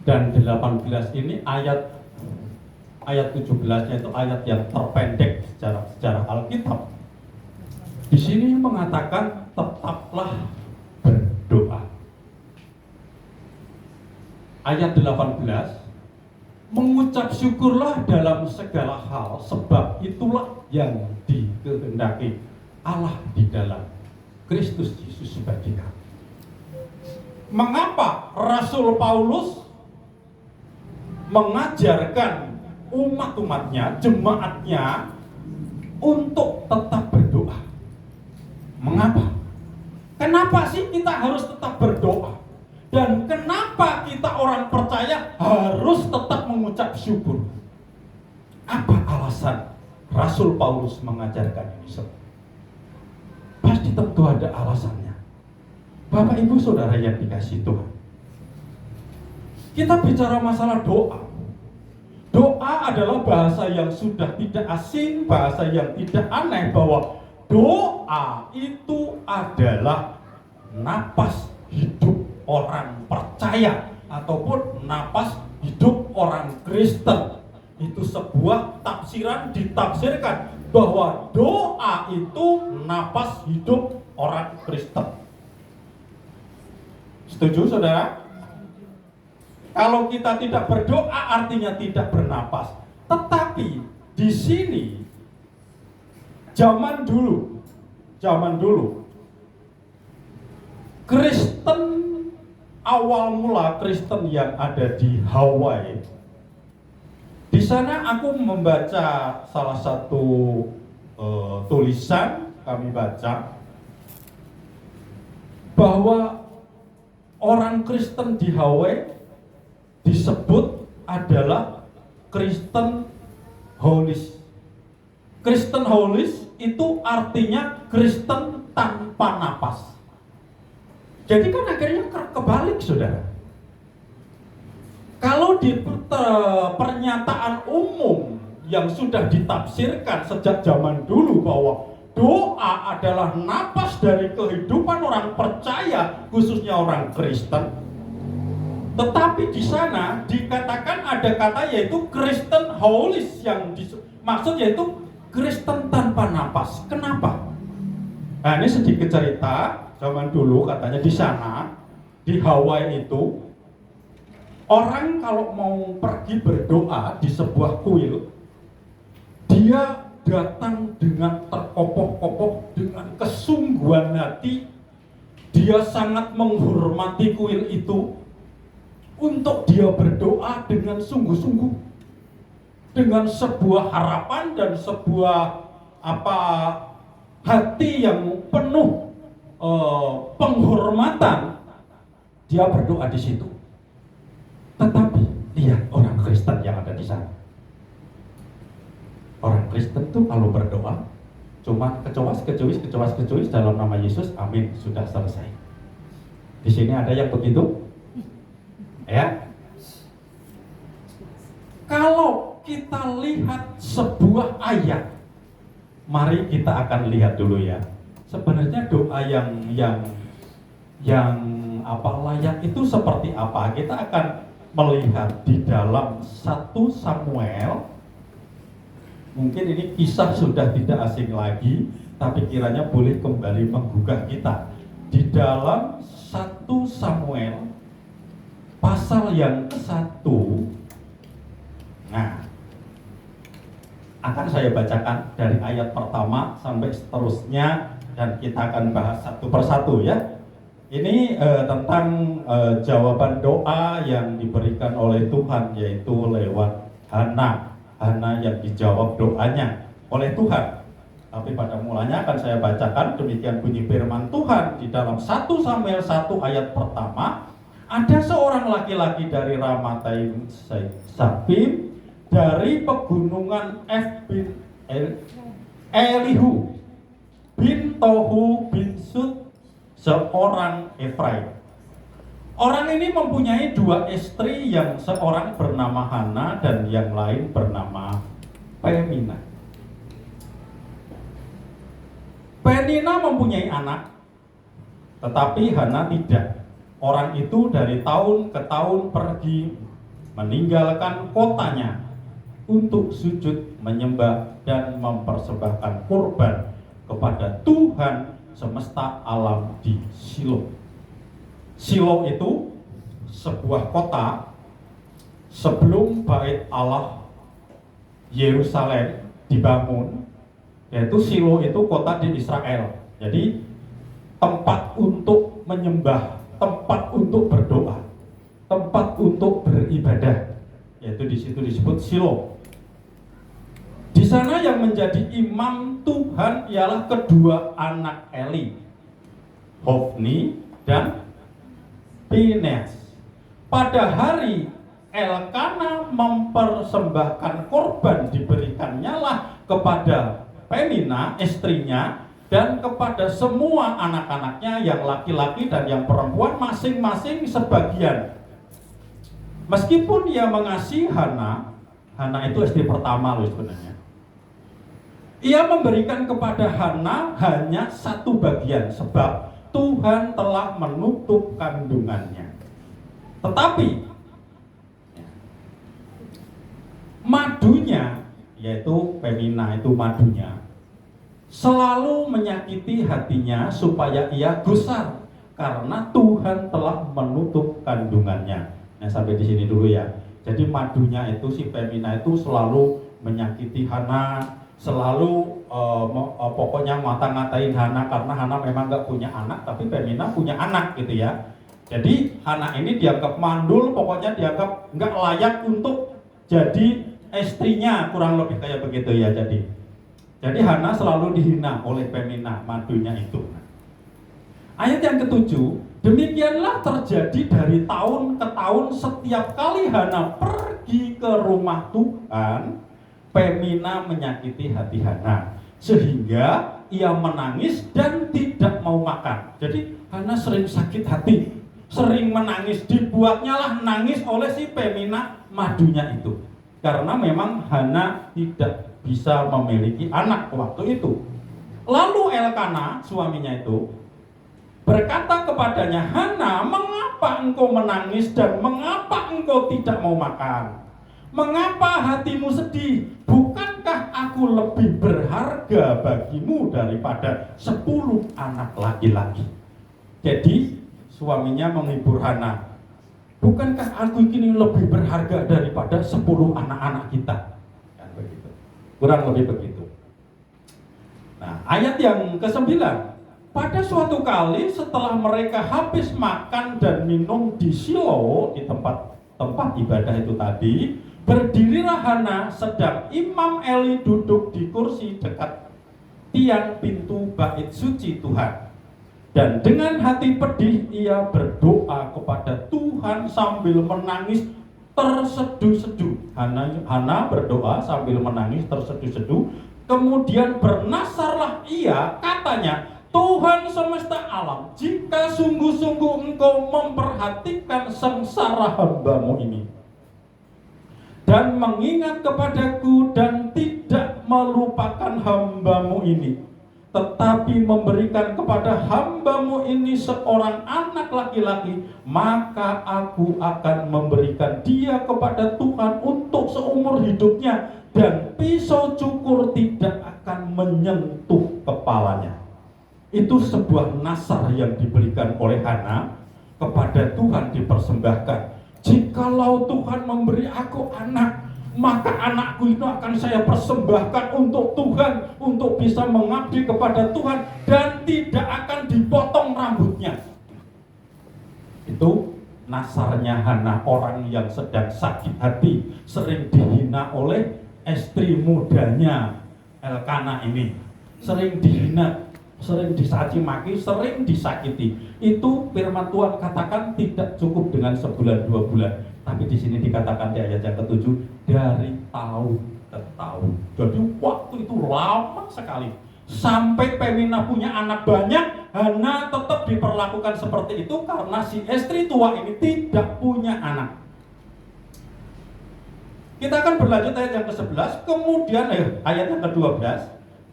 Dan 18 ini ayat 17-nya itu ayat yang terpendek secara Alkitab. Di sini mengatakan tetaplah berdoa. Ayat 18, mengucap syukurlah dalam segala hal, sebab itulah yang dikehendaki Allah di dalam Kristus Yesus bagi kami. Mengapa Rasul Paulus mengajarkan umat-umatnya, jemaatnya untuk tetap berdoa? Mengapa? Kenapa sih kita harus tetap berdoa? Dan kenapa kita orang percaya harus tetap mengucap syukur? Apa alasan Rasul Paulus mengajarkan ini semua? Pasti tentu ada alasannya. Bapak Ibu Saudara yang dikasihi Tuhan, kita bicara masalah doa. Doa adalah bahasa yang sudah tidak asing, bahasa yang tidak aneh, bahwa doa itu adalah napas hidup orang percaya ataupun napas hidup orang Kristen. Itu sebuah tafsiran, ditafsirkan bahwa doa itu napas hidup orang Kristen. Setuju saudara? Kalau kita tidak berdoa artinya tidak bernapas. Tetapi di sini zaman dulu Kristen, awal mula Kristen yang ada di Hawaii. Di sana aku membaca salah satu tulisan, kami baca bahwa orang Kristen di Hawaii disebut adalah Kristen Holis. Kristen Holis itu artinya Kristen tanpa napas. Jadi kan akhirnya kebalik saudara. Kalau di pernyataan umum yang sudah ditafsirkan sejak zaman dulu bahwa doa adalah napas dari kehidupan orang percaya, khususnya orang Kristen. Tetapi di sana dikatakan ada kata yaitu Kristen Holis, yang maksud yaitu Kristen tanpa napas. Kenapa? Nah, ini sedikit cerita. Zaman dulu katanya di sana, di Hawaii itu, orang kalau mau pergi berdoa di sebuah kuil, dia datang dengan terkopoh-kopoh, dengan kesungguhan hati. Dia sangat menghormati kuil itu, untuk dia berdoa dengan sungguh-sungguh, dengan sebuah harapan dan sebuah hati yang penuh penghormatan. Dia berdoa di situ. Tetapi lihat orang Kristen yang ada di sana. Orang Kristen tuh kalau berdoa cuma kecuis dalam nama Yesus, amin, sudah selesai. Di sini ada yang begitu? Ya. Kalau kita lihat sebuah ayat, mari kita akan lihat dulu ya. Sebenarnya doa yang layak itu seperti apa? Kita akan melihat di dalam 1 Samuel. Mungkin ini kisah sudah tidak asing lagi, tapi kiranya boleh kembali menggugah kita. Di dalam 1 Samuel pasal yang ke-1. Nah, akan saya bacakan dari ayat pertama sampai seterusnya, dan kita akan bahas satu persatu ya. Ini tentang jawaban doa yang diberikan oleh Tuhan, yaitu lewat Hana yang dijawab doanya oleh Tuhan. Tapi pada mulanya akan saya bacakan demikian bunyi firman Tuhan di dalam 1 Samuel 1 ayat pertama. Ada seorang laki-laki dari Ramathaim Sabim, dari pegunungan bin Elihu bin Tohu bin Sud, seorang Efraim. Orang ini mempunyai 2 istri, yang seorang bernama Hana dan yang lain bernama Penina. Penina mempunyai anak, tetapi Hana tidak. Orang itu dari tahun ke tahun pergi meninggalkan kotanya untuk sujud menyembah dan mempersembahkan kurban kepada Tuhan semesta alam di Shilo. Shilo itu sebuah kota sebelum bait Allah Yerusalem dibangun, yaitu Shilo itu kota di Israel. Jadi tempat untuk menyembah, tempat untuk berdoa, tempat untuk beribadah, yaitu di situ disebut Shilo. Di sana yang menjadi imam Tuhan ialah kedua anak Eli, Hofni dan Pinehas. Pada hari Elkana mempersembahkan korban, diberikannya lah kepada Pemina istrinya dan kepada semua anak-anaknya yang laki-laki dan yang perempuan masing-masing sebagian. Meskipun ia mengasihi Hana itu istri pertama loh sebenarnya. Ia memberikan kepada Hana hanya satu bagian sebab Tuhan telah menutup kandungannya. Tetapi madunya, yaitu Pemina itu madunya, selalu menyakiti hatinya supaya ia gusar karena Tuhan telah menutup kandungannya. Nah, sampai di sini dulu ya. Jadi madunya itu, si Pemina itu selalu menyakiti Hana, selalu pokoknya ngata-ngatain Hana karena Hana memang gak punya anak, tapi Pemina punya anak gitu ya. Jadi Hana ini dianggap mandul, pokoknya dianggap gak layak untuk jadi istrinya, kurang lebih kayak begitu ya. Jadi Hana selalu dihina oleh Pemina madunya itu. Ayat yang ketujuh, demikianlah terjadi dari tahun ke tahun. Setiap kali Hana pergi ke rumah Tuhan, Pemina menyakiti hati Hana sehingga ia menangis dan tidak mau makan. Jadi Hana sering sakit hati, sering menangis, dibuatnya lah nangis oleh si Pemina madunya itu. Karena memang Hana tidak bisa memiliki anak waktu itu. Lalu Elkana suaminya itu berkata kepadanya, Hana, mengapa engkau menangis dan mengapa engkau tidak mau makan? Mengapa hatimu sedih? Bukankah aku lebih berharga bagimu daripada 10 anak laki-laki? Jadi suaminya menghibur Hana, bukankah aku ini lebih berharga daripada 10 anak-anak kita? Kan begitu. Kurang lebih begitu. Nah, ayat yang ke-9. Pada suatu kali setelah mereka habis makan dan minum di Shilo, di tempat ibadah itu tadi, berdirilah Hana sedang Imam Eli duduk di kursi dekat tiang pintu bait suci Tuhan. Dan dengan hati pedih ia berdoa kepada Tuhan sambil menangis terseduh-seduh. Hana berdoa sambil menangis terseduh-seduh. Kemudian bernasarlah ia, katanya, Tuhan semesta alam, jika sungguh-sungguh engkau memperhatikan sengsara hamba-Mu ini dan mengingat kepadaku dan tidak melupakan hamba-Mu ini, tetapi memberikan kepada hamba-Mu ini seorang anak laki-laki, maka aku akan memberikan dia kepada Tuhan untuk seumur hidupnya, dan pisau cukur tidak akan menyentuh kepalanya. Itu sebuah nasar yang diberikan oleh Hana kepada Tuhan, dipersembahkan. Jikalau Tuhan memberi aku anak, maka anakku itu akan saya persembahkan untuk Tuhan, untuk bisa mengabdi kepada Tuhan dan tidak akan dipotong rambutnya. Itu nasarnya Hana, orang yang sedang sakit hati, sering dihina oleh istri mudanya Elkana ini, sering dihina, sering dicaci maki, sering disakiti. Itu firman Tuhan katakan tidak cukup dengan sebulan 2 bulan, tapi di sini dikatakan di ayat yang ke-7 dari tahun ke tahun. Jadi waktu itu lama sekali. Sampai Pemina punya anak banyak, Hana tetap diperlakukan seperti itu karena si istri tua ini tidak punya anak. Kita akan berlanjut ayat yang ke-11, kemudian ayat yang ke-12.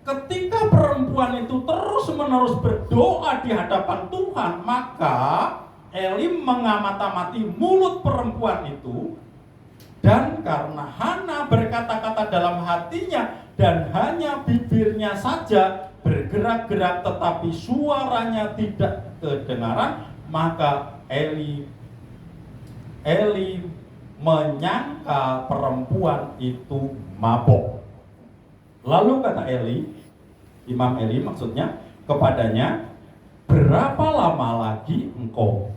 Ketika perempuan itu terus-menerus berdoa di hadapan Tuhan, maka Eli mengamati mulut perempuan itu Dan karena Hana berkata-kata dalam hatinya dan hanya bibirnya saja bergerak-gerak tetapi suaranya tidak kedengaran, maka Eli menyangka perempuan itu mabok. Lalu kata Imam Eli maksudnya kepadanya, berapa lama lagi engkau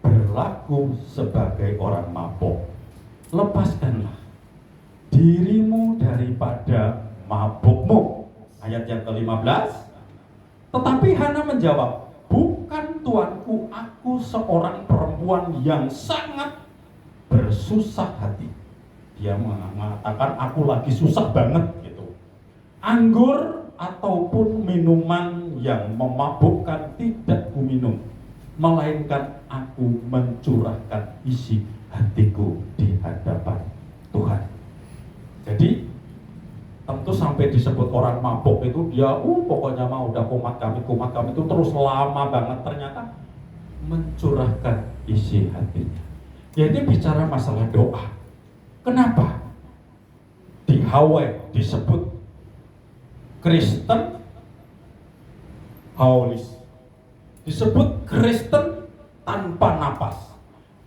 berlaku sebagai orang mabok? Lepaskanlah dirimu daripada mabukmu. Ayat yang ke-15. Tetapi Hana menjawab, bukan tuanku, aku seorang perempuan yang sangat bersusah hati. Dia mengatakan aku lagi susah banget gitu. Anggur ataupun minuman yang memabukkan tidak kuminum, melainkan aku mencurahkan isi hatiku di hadapan Tuhan. Jadi tentu sampai disebut orang mabuk itu dia pokoknya mah udah kumat kami itu terus lama banget, ternyata mencurahkan isi hatinya. Jadi bicara masalah doa. Kenapa di Hawaii disebut Kristen Haulis, disebut Kristen tanpa napas,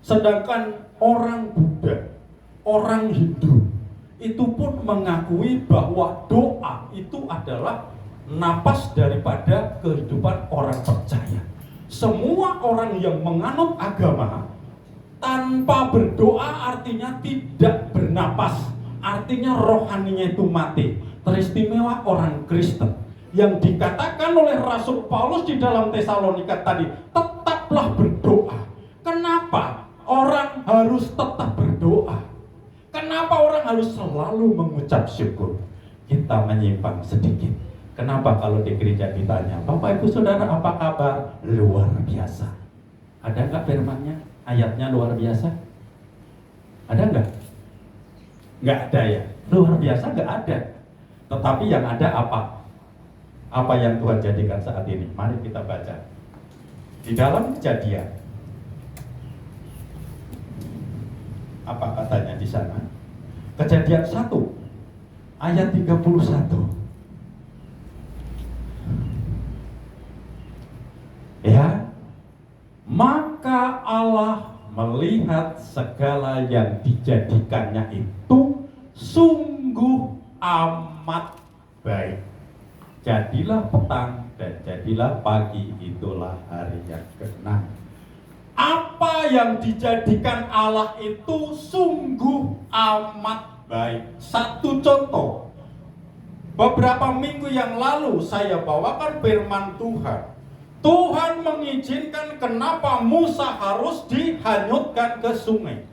sedangkan orang Buddha, orang Hindu itu pun mengakui bahwa doa itu adalah napas daripada kehidupan orang percaya. Semua orang yang menganut agama tanpa berdoa artinya tidak bernapas, artinya rohaninya itu mati. Teristimewa orang Kristen yang dikatakan oleh Rasul Paulus di dalam Tesalonika tadi, tetaplah berdoa. Kenapa orang harus tetap berdoa? Kenapa orang harus selalu mengucap syukur? Kita menyimpang sedikit. Kenapa kalau di gereja ditanya, Bapak Ibu Saudara apa kabar? Luar biasa. Ada nggak firmannya? Ayatnya luar biasa? Ada nggak? Nggak ada ya? Luar biasa nggak ada. Tetapi yang ada apa? Apa yang Tuhan jadikan saat ini? Mari kita baca. Di dalam Kejadian, apa katanya di sana? Kejadian 1 ayat 31. Ya, maka Allah melihat segala yang dijadikannya itu sungguh amat baik. Jadilah petang dan jadilah pagi, itulah hari yang ke-6. Apa yang dijadikan Allah itu sungguh amat baik. Satu contoh, beberapa minggu yang lalu saya bawakan firman Tuhan. Tuhan mengizinkan kenapa Musa harus dihanyutkan ke sungai.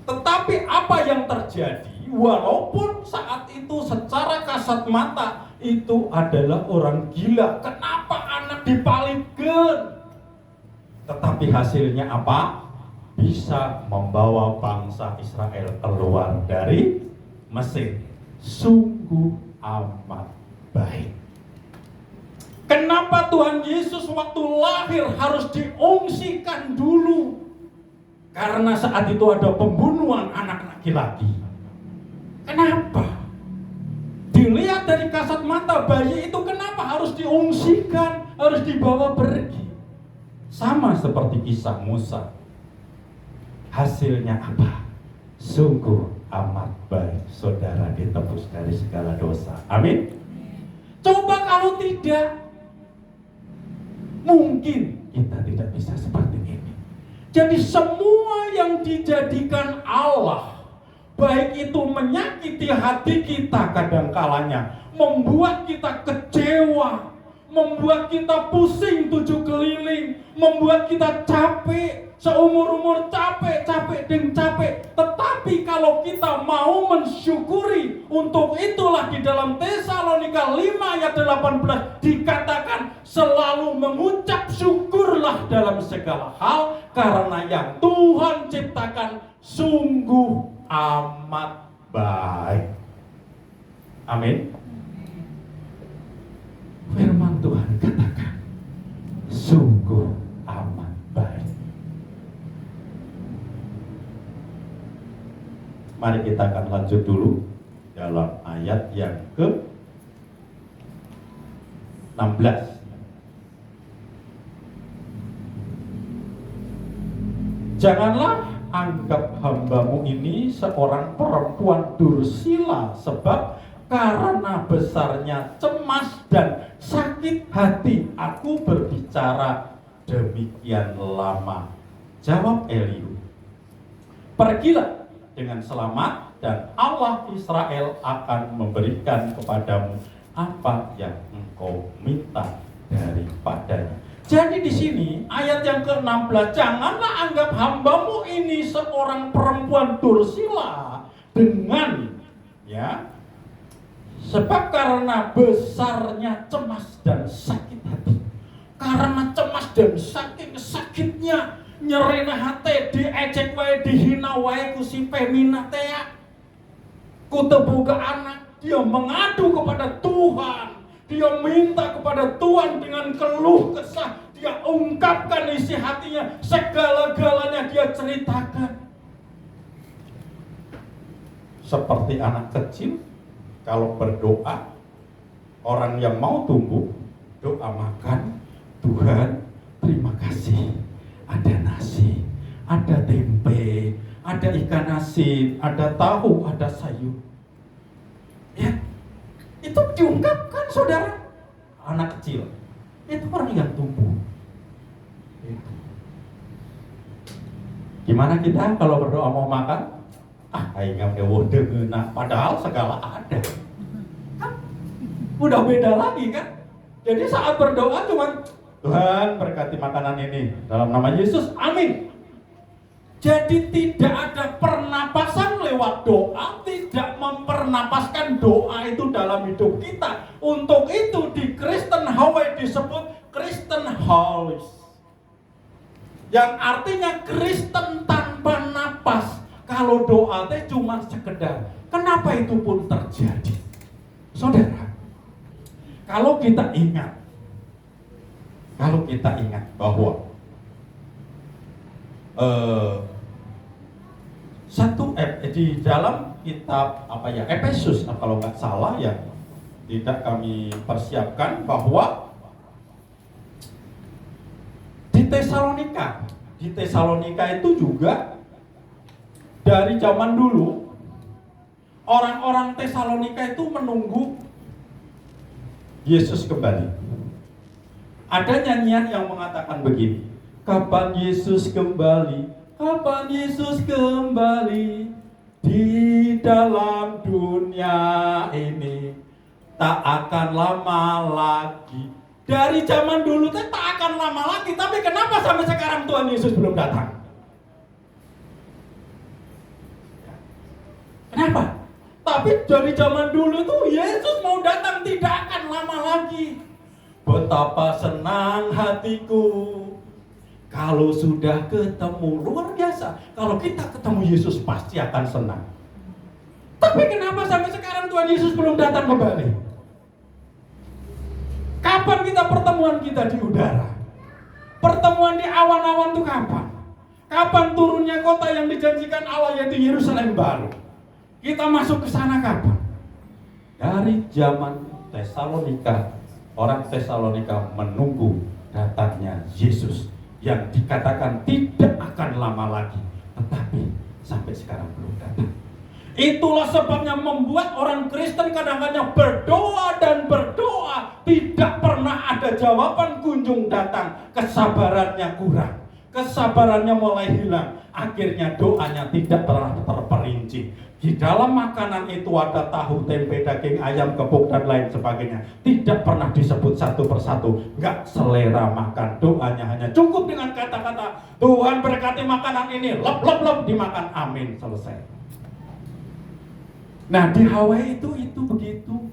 Tetapi apa yang terjadi? Walaupun saat itu secara kasat mata itu adalah orang gila, kenapa anak dipalitkan? Tetapi hasilnya apa? Bisa membawa bangsa Israel keluar dari Mesir. Sungguh amat baik. Kenapa Tuhan Yesus waktu lahir harus diungsikan dulu? Karena saat itu ada pembunuhan anak laki-laki. Kenapa? Dilihat dari kasat mata, bayi itu kenapa harus diungsikan, harus dibawa pergi? Sama seperti kisah Musa. Hasilnya apa? Sungguh amat baik, saudara ditebus dari segala dosa. Amin. Coba kalau tidak, mungkin kita tidak bisa seperti ini. Jadi semua yang dijadikan Allah, baik itu menyakiti hati kita kadang-kalanya, membuat kita kecewa, membuat kita pusing 7 keliling, membuat kita capek, seumur-umur capek. Tetapi kalau kita mau mensyukuri, untuk itulah di dalam Tesalonika 5 ayat 18 dikatakan selalu mengucap syukurlah dalam segala hal, karena yang Tuhan ciptakan sungguh amat baik. Amin. Firman Tuhan katakan sungguh amat baik. Mari kita akan lanjut dulu dalam ayat yang ke-16. Janganlah anggap hambamu ini seorang perempuan dursila, sebab karena besarnya cemas dan sakit hati aku berbicara demikian lama. Jawab Elihu, pergilah dengan selamat dan Allah Israel akan memberikan kepadamu apa yang engkau minta daripadanya. Jadi di sini ayat yang ke-16, janganlah anggap hambamu ini seorang perempuan dursila dengan sebab karena besarnya cemas dan sakit hati. Karena cemas dan saking sakitnya nyerena hati, diejek wae, dihina wae ku si Femina teh. Ku tebuka anak, dia mengadu kepada Tuhan. Dia minta kepada Tuhan dengan keluh kesah. Dia ungkapkan isi hatinya, segala-galanya dia ceritakan. Seperti anak kecil, kalau berdoa, orang yang mau tumbuh, doa makan, Tuhan terima kasih. Ada nasi, ada tempe, ada ikan asin, ada tahu, ada sayur. Ya, itu diungkapkan saudara. Anak kecil itu orang yang tumbuh. Gimana kita kalau berdoa mau makan? Aing nah, padahal segala ada. Kan udah beda lagi kan? Jadi saat berdoa cuman Tuhan berkati makanan ini dalam nama Yesus, amin. Jadi tidak ada pernapasan lewat doa, tidak mempernapaskan doa itu dalam hidup kita. Untuk itu di Kristen Hawaii disebut Kristen Holis, yang artinya Kristen tanpa napas. Kalau doa teh cuma sekedar. Kenapa itu pun terjadi? Saudara, kalau kita ingat bahwa di dalam kitab Efesus, kalau nggak salah ya, tidak kami persiapkan bahwa di Tesalonika itu juga dari zaman dulu orang-orang Tesalonika itu menunggu Yesus kembali. Ada nyanyian yang mengatakan begini, kapan Yesus kembali, kapan Yesus kembali di dalam dunia ini, tak akan lama lagi. Dari zaman dulu tak akan lama lagi, tapi kenapa sampai sekarang Tuhan Yesus belum datang? Kenapa? Tapi dari zaman dulu tuh Yesus mau datang, tidak akan lama lagi. Betapa senang hatiku kalau sudah ketemu. Luar biasa. Kalau kita ketemu Yesus pasti akan senang. Tapi kenapa sampai sekarang Tuhan Yesus belum datang kembali? Kapan pertemuan kita di udara? Pertemuan di awan-awan itu kapan? Kapan turunnya kota yang dijanjikan Allah, yaitu Yerusalem baru? Kita masuk ke sana kapan? Dari zaman Tesalonika. Orang Tesalonika menunggu datangnya Yesus yang dikatakan tidak akan lama lagi, tetapi sampai sekarang belum datang. Itulah sebabnya membuat orang Kristen kadang-kadang berdoa dan berdoa, tidak pernah ada jawaban kunjung datang. Kesabarannya kurang, kesabarannya mulai hilang, akhirnya doanya tidak pernah terperinci. Di dalam makanan itu ada tahu, tempe, daging ayam, kepuk dan lain sebagainya. Tidak pernah disebut satu persatu. Enggak selera makan. Doanya hanya cukup dengan kata-kata Tuhan berkati makanan ini, lop dimakan, amin, selesai. Nah di Hawaii itu begitu.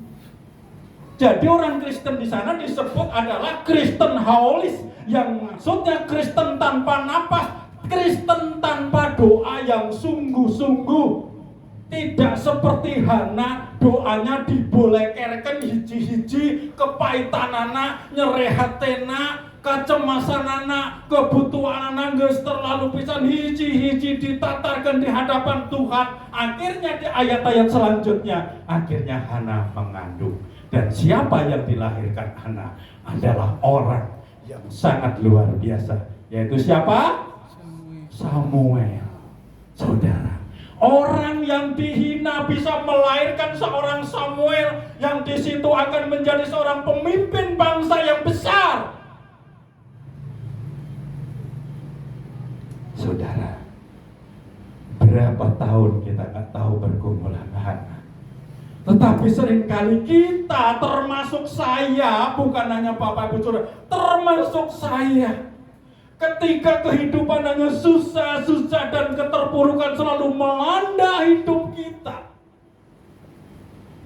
Jadi orang Kristen di sana disebut adalah Kristen Holis, yang maksudnya Kristen tanpa napas, Kristen tanpa doa yang sungguh-sungguh. Tidak seperti Hana, doanya dibolekerkan hiji-hiji, kepaitanana, nyerehatena, kecemasan anak, kebutuhan anak geus terlalu pisan hiji-hiji ditatarkan di hadapan Tuhan. Akhirnya di ayat-ayat selanjutnya, akhirnya Hana mengandung. Dan siapa yang dilahirkan Hana adalah orang yang sangat luar biasa, yaitu siapa? Samuel. Saudara, orang yang dihina bisa melahirkan seorang Samuel yang di situ akan menjadi seorang pemimpin bangsa yang besar. Saudara, berapa tahun kita nggak tahu bergumul sama Hana. Tetapi seringkali kita, termasuk saya, bukan hanya Bapak Ibu Saudara, termasuk saya, ketika kehidupan hanya susah-susah dan keterpurukan selalu melanda hidup kita,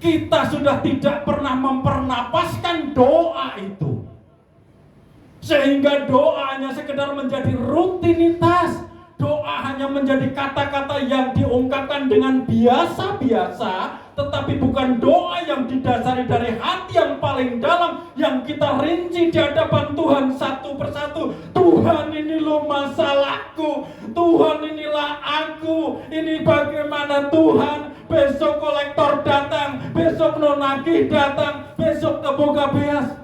kita sudah tidak pernah mempernapaskan doa itu. Sehingga doa hanya sekedar menjadi rutinitas. Doa hanya menjadi kata-kata yang diungkapkan dengan biasa-biasa, tetapi bukan doa yang didasari dari hati yang paling dalam, yang kita rinci di hadapan Tuhan satu persatu. Tuhan, ini loh masalahku, Tuhan inilah aku, ini bagaimana Tuhan. Besok kolektor datang, besok nonagih datang, besok teboga beas.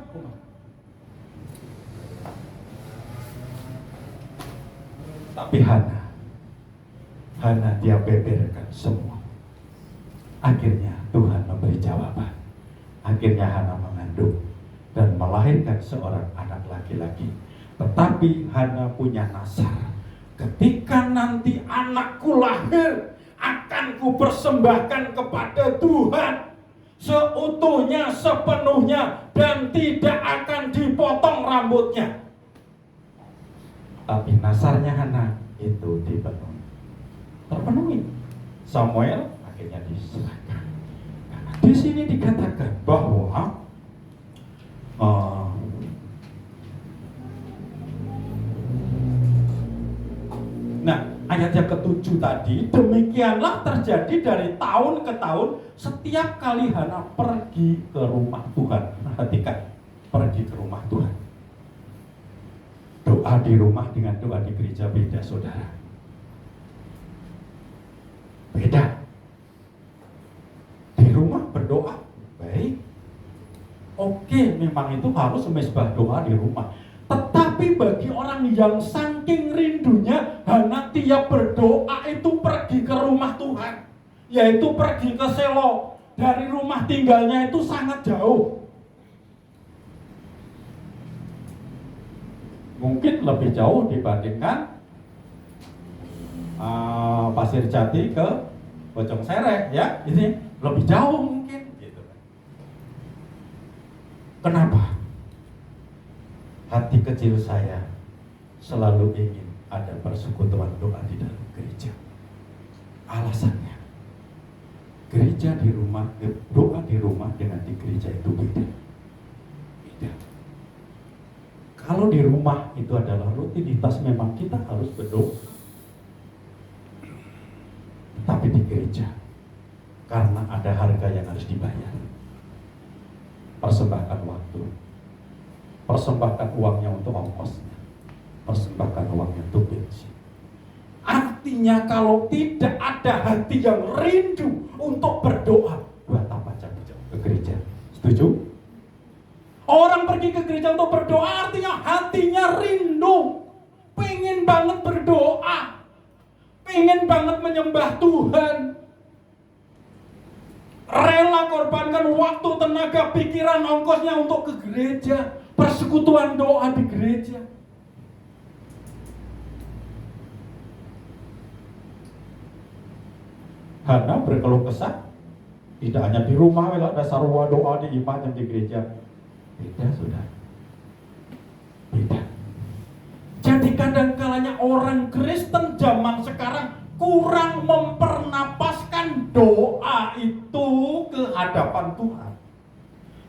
Tapi Hana dia beberkan semua. Akhirnya Tuhan memberi jawaban. Akhirnya Hana mengandung dan melahirkan seorang anak laki-laki. Tetapi Hana punya nasar. Ketika nanti anakku lahir, akan kupersembahkan kepada Tuhan seutuhnya, sepenuhnya, dan tidak akan dipotong rambutnya. Tapi nasarnya Hana itu dipenuhi, terpenuhi. Samuel akhirnya diserahkan. Di sini dikatakan bahwa ayat yang ke-7 tadi, demikianlah terjadi dari tahun ke tahun. Setiap kali Hana pergi ke rumah Tuhan, perhatikan, pergi ke rumah Tuhan. Doa di rumah dengan doa di gereja beda, saudara. Beda. Di rumah berdoa, baik. Oke, memang itu harus mesbah doa di rumah. Tetapi bagi orang yang saking rindunya, Hana tiap berdoa itu pergi ke rumah Tuhan. Yaitu pergi ke Selo. Dari rumah tinggalnya itu sangat jauh. Mungkin lebih jauh dibandingkan Pasir Jati ke Bojong Sereh, ya. Ini lebih jauh mungkin gitu. Kenapa? Hati kecil saya selalu ingin ada persekutuan doa di dalam gereja. Alasannya, gereja di rumah, doa di rumah dengan di gereja itu beda. Beda. Kalau di rumah itu adalah rutinitas, memang kita harus berdoa. Tapi di gereja, karena ada harga yang harus dibayar, persembahkan waktu, persembahkan uangnya untuk ongkosnya, persembahkan uangnya untuk bensin. Artinya kalau tidak ada hati yang rindu untuk berdoa, buat apa jauh-jauh ke gereja? Setuju? Orang pergi ke gereja untuk berdoa artinya hatinya rindu, pengen banget berdoa, pengen banget menyembah Tuhan, rela korbankan waktu, tenaga, pikiran, ongkosnya untuk ke gereja, persekutuan doa di gereja. Hana berkeluh kesah, tidak hanya di rumah, ada sarwa doa di ibadah di gereja. Beda, sudah. Beda. Jadi kadang-kalanya orang Kristen zaman sekarang kurang mempernapaskan doa itu ke hadapan Tuhan.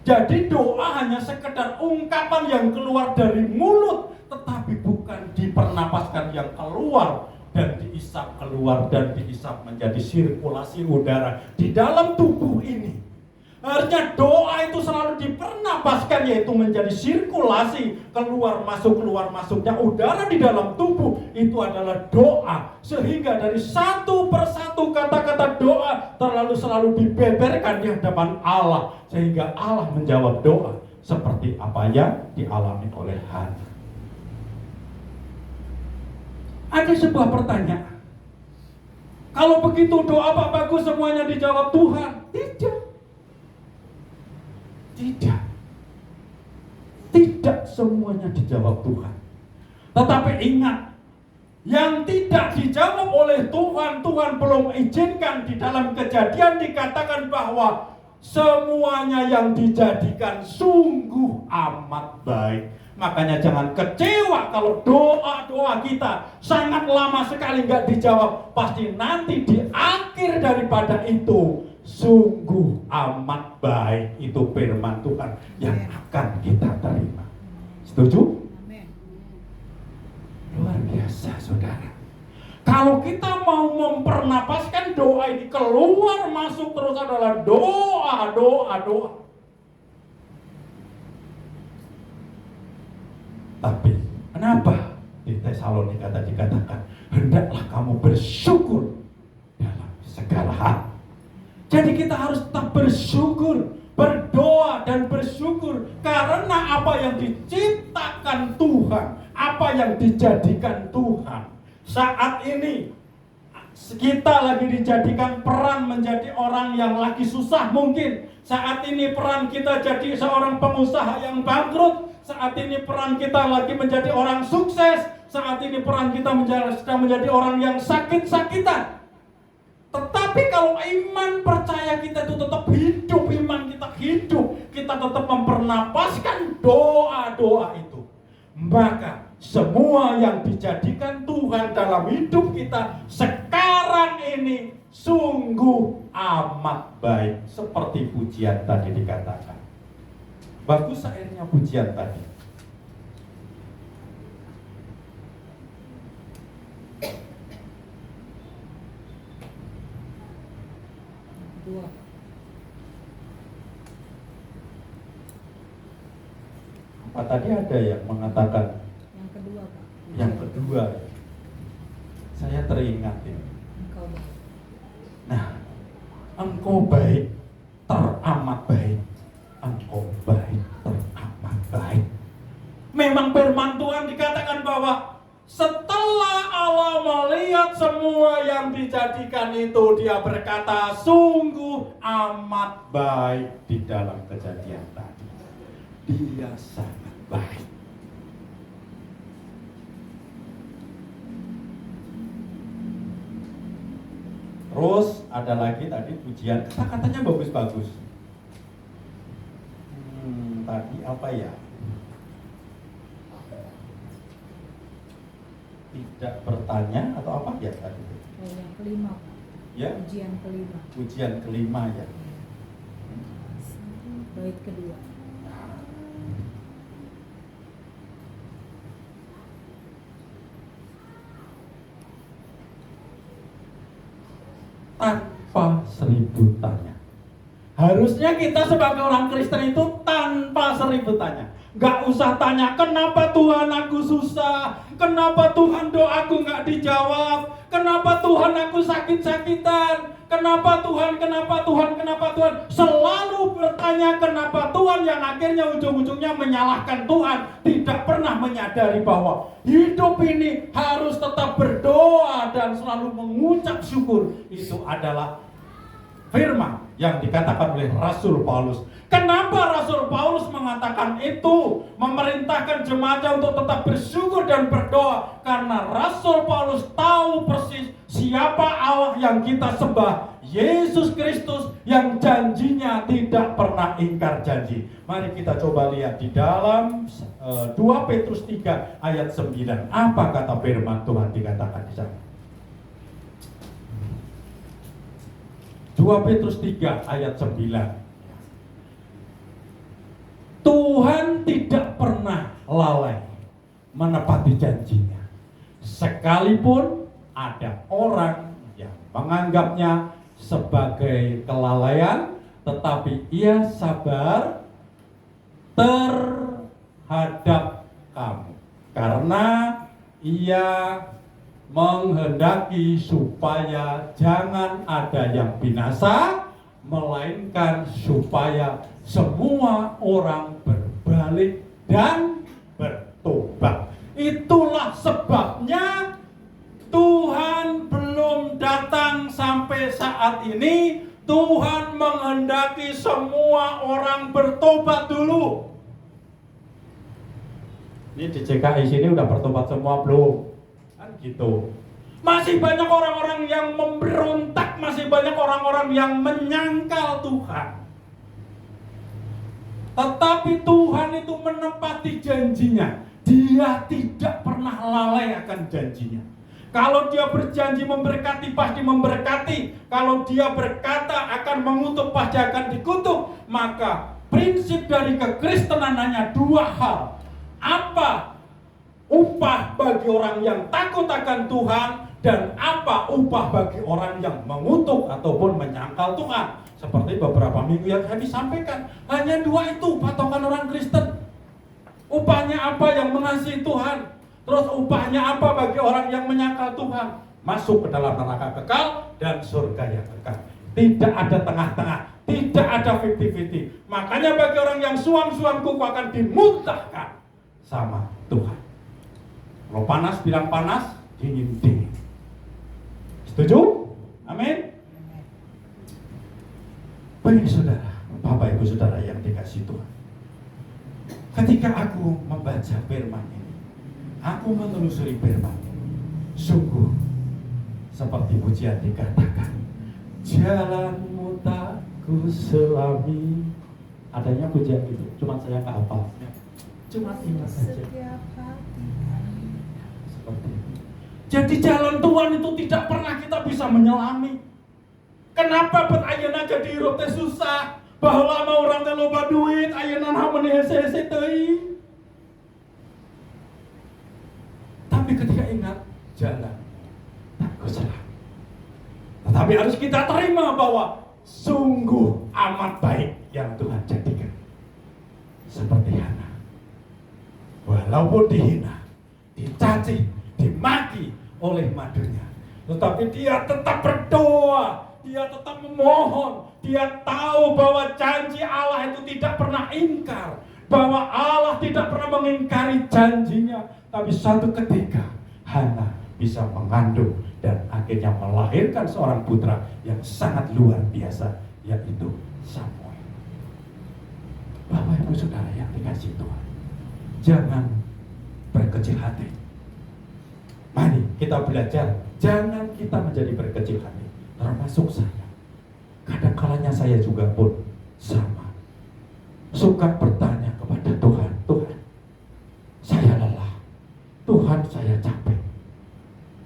Jadi doa hanya sekedar ungkapan yang keluar dari mulut, tetapi bukan dipernapaskan yang keluar dan diisap keluar dan diisap menjadi sirkulasi udara di dalam tubuh ini. Harusnya doa itu selalu dipernapaskan, yaitu menjadi sirkulasi keluar masuknya udara di dalam tubuh. Itu adalah doa. Sehingga dari satu persatu kata-kata doa selalu dibeberkan di hadapan Allah, sehingga Allah menjawab doa seperti apa yang dialami oleh Hana. Ada sebuah pertanyaan. Kalau begitu doa Pak Bagus semuanya dijawab Tuhan? Tidak semuanya dijawab Tuhan. Tetapi ingat, yang tidak dijawab oleh Tuhan, Tuhan belum izinkan. Di dalam Kejadian dikatakan bahwa semuanya yang dijadikan sungguh amat baik. Makanya jangan kecewa kalau doa-doa kita sangat lama sekali nggak dijawab. Pasti nanti di akhir daripada itu sungguh amat baik. Itu firman Tuhan yang akan kita terima. Setuju? Luar biasa, saudara. Kalau kita mau mempernapaskan doa ini keluar masuk terus adalah doa. Tapi kenapa di Tesalonika tadi dikatakan hendaklah kamu bersyukur dalam segala hal. Jadi kita harus tetap bersyukur, berdoa dan bersyukur karena apa yang diciptakan Tuhan, apa yang dijadikan Tuhan. Saat ini kita lagi dijadikan peran menjadi orang yang lagi susah mungkin. Saat ini peran kita jadi seorang pengusaha yang bangkrut. Saat ini peran kita lagi menjadi orang sukses. Saat ini peran kita sedang menjadi orang yang sakit-sakitan. Tetapi kalau iman percaya kita itu tetap hidup, iman kita hidup, kita tetap mempernapaskan doa-doa itu, maka semua yang dijadikan Tuhan dalam hidup kita sekarang ini sungguh amat baik. Seperti pujian tadi dikatakan. Bagus akhirnya pujian tadi. Kedua. Apa tadi ada yang mengatakan? Yang kedua, Pak. Yang kedua. Saya teringat ini. Engkau baik. Nah, engkau baik, teramat baik. Engkau baik, teramat baik. Memang firman Tuhan dikatakan bahwa setelah Allah melihat semua yang dijadikan itu, Dia berkata sungguh amat baik. Di dalam Kejadian tadi Dia sangat baik. Terus ada lagi tadi pujian, kata-katanya bagus-bagus. Tadi apa ya? Tidak bertanya atau apa ya tadi? Yang kelima, Pak. Ya? Pujian kelima. Pujian kelima ya. Bait kedua. Tanpa 1000 tanya. Harusnya kita sebagai orang Kristen itu tanpa 1000 tanya. Gak usah tanya, kenapa Tuhan aku susah? Kenapa Tuhan doaku gak dijawab? Kenapa Tuhan aku sakit-sakitan? Kenapa Tuhan? Selalu bertanya kenapa Tuhan, yang akhirnya ujung-ujungnya menyalahkan Tuhan. Tidak pernah menyadari bahwa hidup ini harus tetap berdoa dan selalu mengucap syukur. Itu adalah firman yang dikatakan oleh Rasul Paulus. Kenapa Rasul Paulus mengatakan itu? Memerintahkan jemaatnya untuk tetap bersyukur dan berdoa. Karena Rasul Paulus tahu persis siapa Allah yang kita sembah. Yesus Kristus yang janjinya tidak pernah ingkar janji. Mari kita coba lihat di dalam 2 Petrus 3 ayat 9. Apa kata firman Tuhan dikatakan di sana? 2 Petrus 3 ayat 9. Tuhan tidak pernah lalai menepati janjinya. Sekalipun ada orang yang menganggapnya sebagai kelalaian, tetapi ia sabar terhadap kamu, karena ia menghendaki supaya jangan ada yang binasa, melainkan supaya semua orang berbalik dan bertobat. Itulah sebabnya Tuhan belum datang sampai saat ini. Tuhan menghendaki semua orang bertobat dulu. Ini di CKI sini udah bertobat semua belum? Kan gitu. Masih banyak orang-orang yang memberontak, masih banyak orang-orang yang menyangkal Tuhan. Tetapi Tuhan itu menepati janjinya. Dia tidak pernah lalai akan janjinya. Kalau dia berjanji memberkati, pasti memberkati. Kalau dia berkata akan mengutuk, pasti akan dikutuk. Maka prinsip dari kekristenan hanya dua hal. Apa upah bagi orang yang takut akan Tuhan, dan apa upah bagi orang yang mengutuk ataupun menyangkal Tuhan. Seperti beberapa minggu yang kami sampaikan, hanya dua itu patokan orang Kristen. Upahnya apa yang mengasihi Tuhan, terus upahnya apa bagi orang yang menyangkal Tuhan? Masuk ke dalam neraka kekal dan surga yang kekal. Tidak ada tengah-tengah, tidak ada 50-50. Makanya bagi orang yang suam-suam kuku akan dimuntahkan sama Tuhan. Kalau panas bilang panas, dingin-dingin. Setuju? Amin. Baik saudara, Bapak Ibu Saudara yang dikasihi Tuhan, ketika aku membaca firman ini, aku menelusuri firman ini, sungguh seperti pujian dikatakan, jalanmu tak kuselami. Adanya pujian itu, cuma saya nggak hafal, cuma ingat saja. Seperti itu. Jadi jalan Tuhan itu tidak pernah kita bisa menyelami. Kenapa buat ayeuna jadi hirup teh susah? Bahwa mau orang teh loba duit, ayeuna hameuneun hese-hese teuing. Tapi ketika ingat jalan tak kusalah. Tetapi harus kita terima bahwa sungguh amat baik yang Tuhan jadikan. Seperti Hana. Walaupun dihina, dicaci, dimaki oleh madunya, tetapi dia tetap berdoa. Dia tetap memohon. Dia tahu bahwa janji Allah itu tidak pernah ingkar, bahwa Allah tidak pernah mengingkari janjinya. Tapi suatu ketika Hana bisa mengandung dan akhirnya melahirkan seorang putra yang sangat luar biasa, yaitu Samuel. Bapak Ibu Saudara yang dikasihi Tuhan, jangan berkecil hati. Mari kita belajar, jangan kita menjadi berkecil hati. Termasuk saya. Kadang-kalanya saya juga pun sama. Suka bertanya kepada Tuhan, Tuhan, saya lelah. Tuhan, saya capek.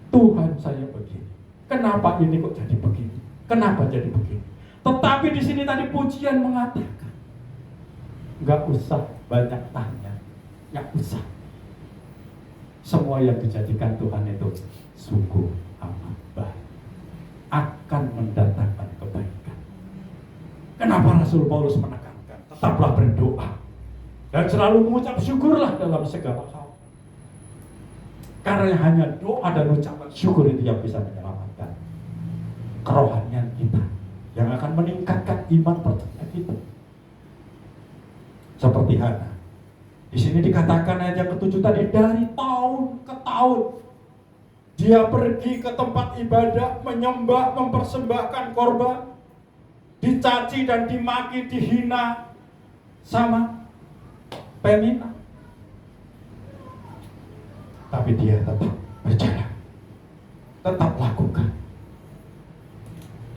Tuhan, saya begini. Kenapa ini kok jadi begini? Kenapa jadi begini? Tetapi di sini tadi pujian mengatakan, nggak usah banyak tanya, nggak usah. Semua yang dijadikan Tuhan itu sungguh amat baik, akan mendatangkan kebaikan. Kenapa Rasul Paulus menekankan? Tetaplah berdoa dan selalu mengucap syukurlah dalam segala hal. Karena hanya doa dan ucapan syukur itu yang bisa menyelamatkan kerohanian kita, yang akan meningkatkan iman percaya kita. Seperti Hana. Di sini dikatakan ayat yang ke-7 tadi, dari tahun ke tahun dia pergi ke tempat ibadah, menyembah, mempersembahkan korban, dicaci dan dimaki, dihina sama Penina. Tapi dia tetap berjalan, tetap lakukan.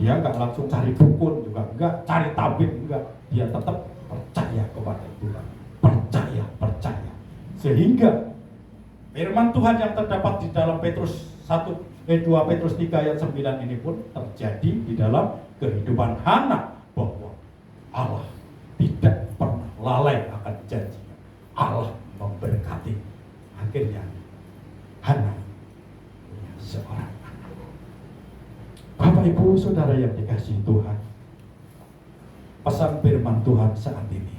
Dia enggak langsung cari dukun juga, enggak cari tabib, enggak. Dia tetap percaya kepada Tuhan, percaya. Sehingga firman Tuhan yang terdapat di dalam Petrus 2 Petrus 3 ayat 9 ini pun terjadi di dalam kehidupan Hana, bahwa Allah tidak pernah lalai akan janjinya. Allah memberkati. Akhirnya Hana punya seorang anak. Bapak Ibu Saudara yang dikasihi Tuhan, pesan kebebasan firman Tuhan saat ini.